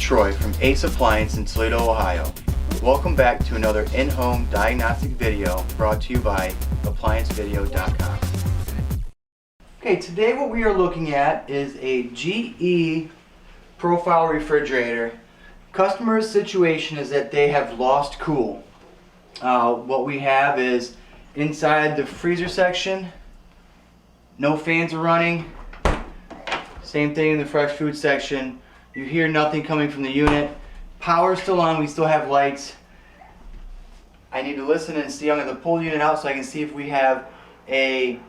Troy from Ace Appliance in Toledo, Ohio. Welcome back to another in-home diagnostic video brought to you by ApplianceVideo.com. Okay, today what we are looking at is a GE profile refrigerator. Customer's situation is that they have lost cool. What we have is inside the freezer section, no fans are running. Same thing in the fresh food section. You hear nothing coming from the unit. Power's still on, we still have lights. I need to listen and see. I'm going to pull the unit out so I can see if we have a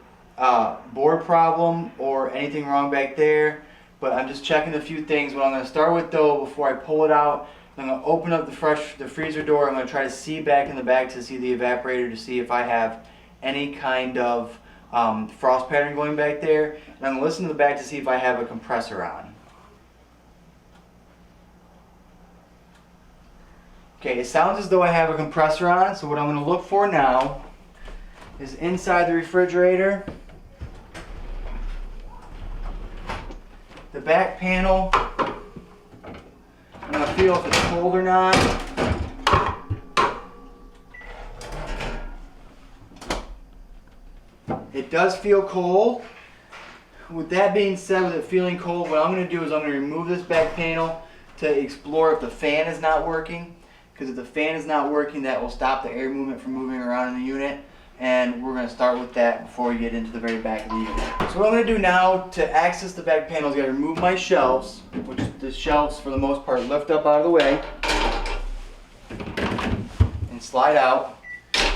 board problem or anything wrong back there. But I'm just checking a few things. What I'm going to start with though, before I pull it out, I'm going to open up the freezer door. I'm going to try to see back in the back to see the evaporator to see if I have any kind of frost pattern going back there. And I'm going to listen to the back to see if I have a compressor on. Okay, it sounds as though I have a compressor on, so what I'm going to look for now is inside the refrigerator. The back panel, I'm going to feel if it's cold or not. It does feel cold. With that being said, with it feeling cold, what I'm going to do is I'm going to remove this back panel to explore if the fan is not working. Because if the fan is not working, that will stop the air movement from moving around in the unit. And we're going to start with that before we get into the very back of the unit. So what I'm going to do now to access the back panel is I'm going to remove my shelves, which the shelves for the most part lift up out of the way and slide out.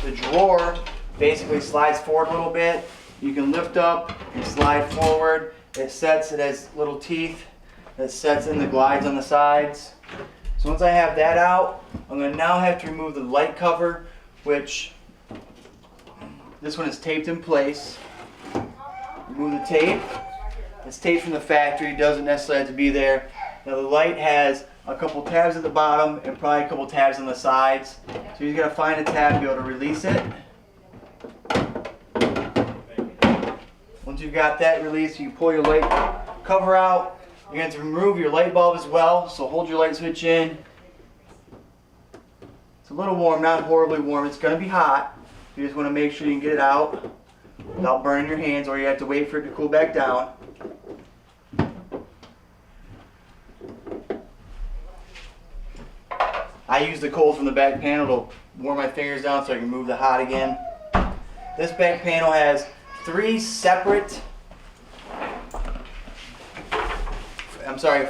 The drawer basically slides forward a little bit. You can lift up and slide forward. It has little teeth that sets in the glides on the sides. So once I have that out, I'm going to now have to remove the light cover, which this one is taped in place. Remove the tape. It's taped from the factory, doesn't necessarily have to be there. Now the light has a couple tabs at the bottom and probably a couple tabs on the sides. So you're going to find a tab to be able to release it. Once you've got that released, you can pull your light cover out. You're going to remove your light bulb as well, so hold your light switch in. It's a little warm, not horribly warm. It's going to be hot. You just want to make sure you can get it out without burning your hands, or you have to wait for it to cool back down. I use the cold from the back panel to warm my fingers down so I can move the hot again. This back panel has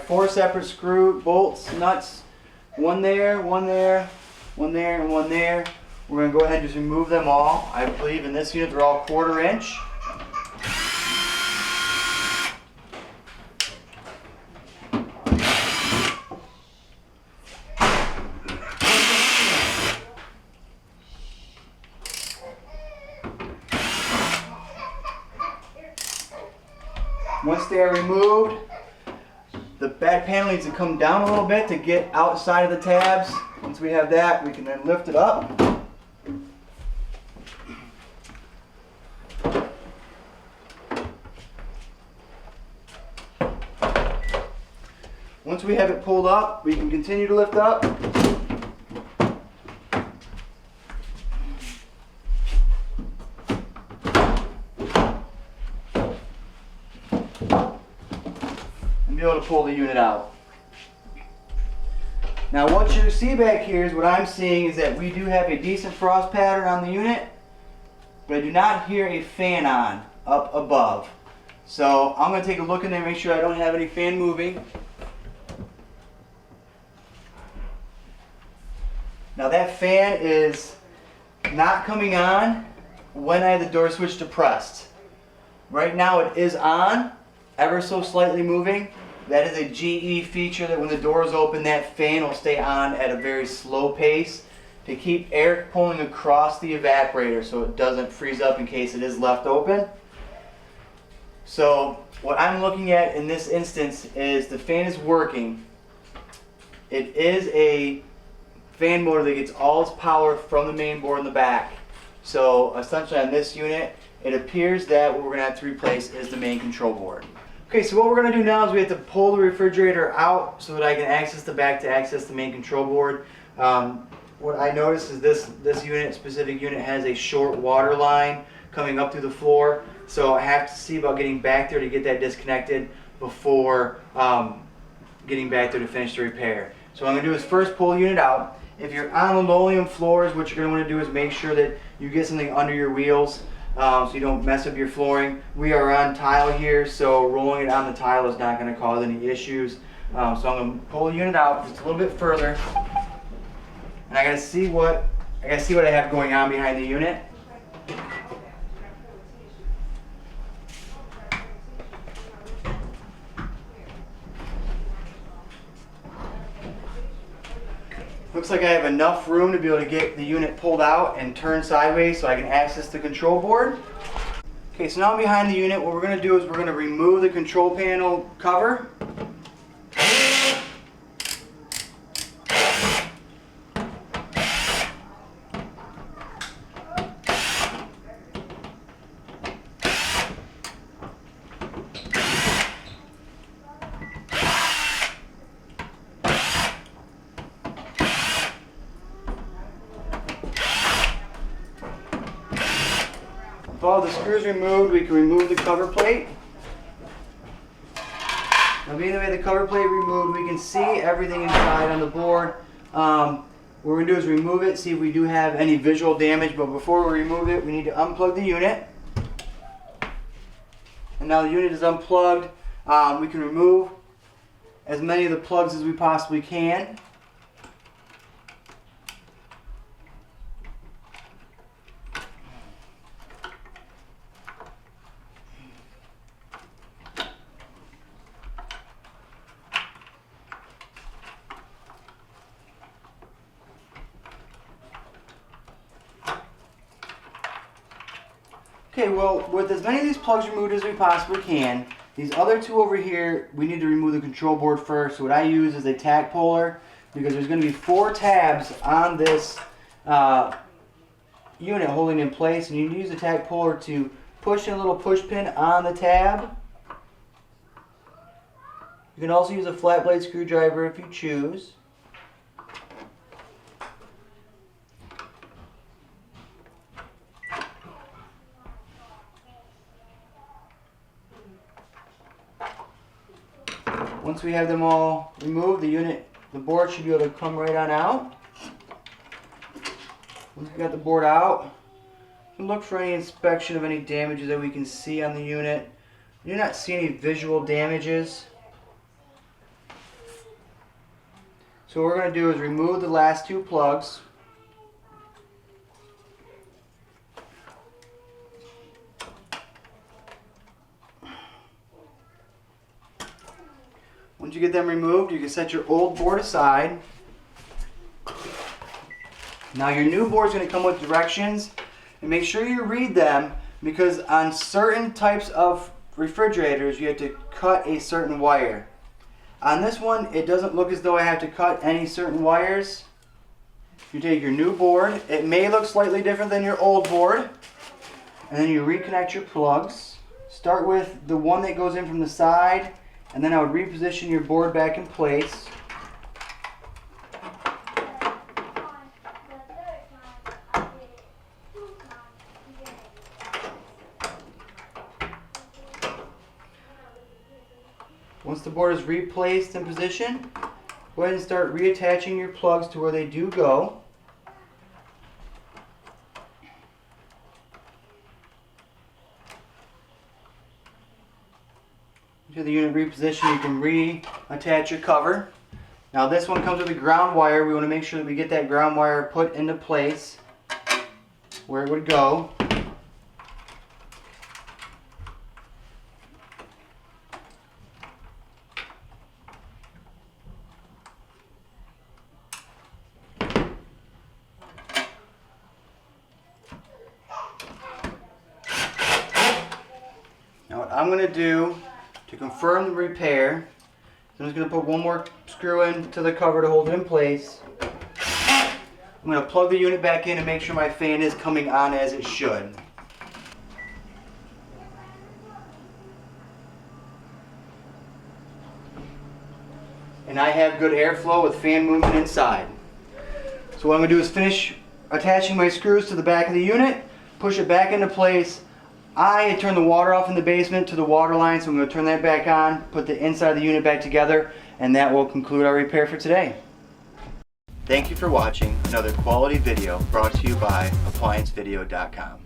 four separate screw bolts, nuts, one there, one there, one there, and one there. We're going to go ahead and just remove them all. I believe in this unit they're all 1/4 inch. Once they are removed, the back panel needs to come down a little bit to get outside of the tabs. Once we have that, we can then lift it up. Once we have it pulled up, we can continue to lift up. Be able to pull the unit out. Now what you see back here is what I'm seeing is that we do have a decent frost pattern on the unit, but I do not hear a fan on up above. So I'm going to take a look in there and make sure I don't have any fan moving. Now that fan is not coming on when I have the door switch depressed. Right now it is on, ever so slightly moving. That is a GE feature that when the door is open, that fan will stay on at a very slow pace to keep air pulling across the evaporator so it doesn't freeze up in case it is left open. So what I'm looking at in this instance is the fan is working. It is a fan motor that gets all its power from the main board in the back. So essentially on this unit, it appears that what we're going to have to replace is the main control board. Okay, so what we're going to do now is we have to pull the refrigerator out so that I can access the back to access the main control board. What I noticed is this specific unit has a short water line coming up through the floor, so I have to see about getting back there to get that disconnected before getting back there to finish the repair. So what I'm going to do is first pull the unit out. If you're on linoleum floors, what you're going to want to do is make sure that you get something under your wheels so you don't mess up your flooring. We are on tile here, so rolling it on the tile is not going to cause any issues. So I'm going to pull the unit out just a little bit further, and I got to see what I have going on behind the unit. Looks like I have enough room to be able to get the unit pulled out and turn sideways so I can access the control board. Okay, so now I'm behind the unit. What we're going to do is we're going to remove the control panel cover. With all the screws removed, we can remove the cover plate. Now, being the way the cover plate removed, we can see everything inside on the board. What we're going to do is remove it, see if we do have any visual damage, but before we remove it, we need to unplug the unit. And now the unit is unplugged. We can remove as many of the plugs as we possibly can. Okay, well, with as many of these plugs removed as we possibly can, these other two over here, we need to remove the control board first. So what I use is a tack puller, because there's going to be 4 tabs on this unit holding in place, and you can use the tack puller to push in a little push pin on the tab. You can also use a flat blade screwdriver if you choose. Once we have them all removed, the board should be able to come right on out. Once we got the board out, we can look for any inspection of any damages that we can see on the unit. We do not see any visual damages. So what we're going to do is remove the last 2 plugs. Once you get them removed, you can set your old board aside. Now your new board is going to come with directions, and make sure you read them, because on certain types of refrigerators you have to cut a certain wire. On this one, it doesn't look as though I have to cut any certain wires. You take your new board, it may look slightly different than your old board, and then you reconnect your plugs. Start with the one that goes in from the side, and then I would reposition your board back in place. Once the board is replaced in position, go ahead and start reattaching your plugs to where they do go. To the unit reposition, you can reattach your cover. Now this one comes with a ground wire. We want to make sure that we get that ground wire put into place where it would go. Now what I'm going to do to confirm the repair, I'm just going to put one more screw into the cover to hold it in place. I'm going to plug the unit back in and make sure my fan is coming on as it should. and I have good airflow with fan movement inside. So what I'm going to do is finish attaching my screws to the back of the unit, push it back into place. I had turned the water off in the basement to the water line, so I'm going to turn that back on, put the inside of the unit back together, and that will conclude our repair for today. Thank you for watching another quality video brought to you by ApplianceVideo.com.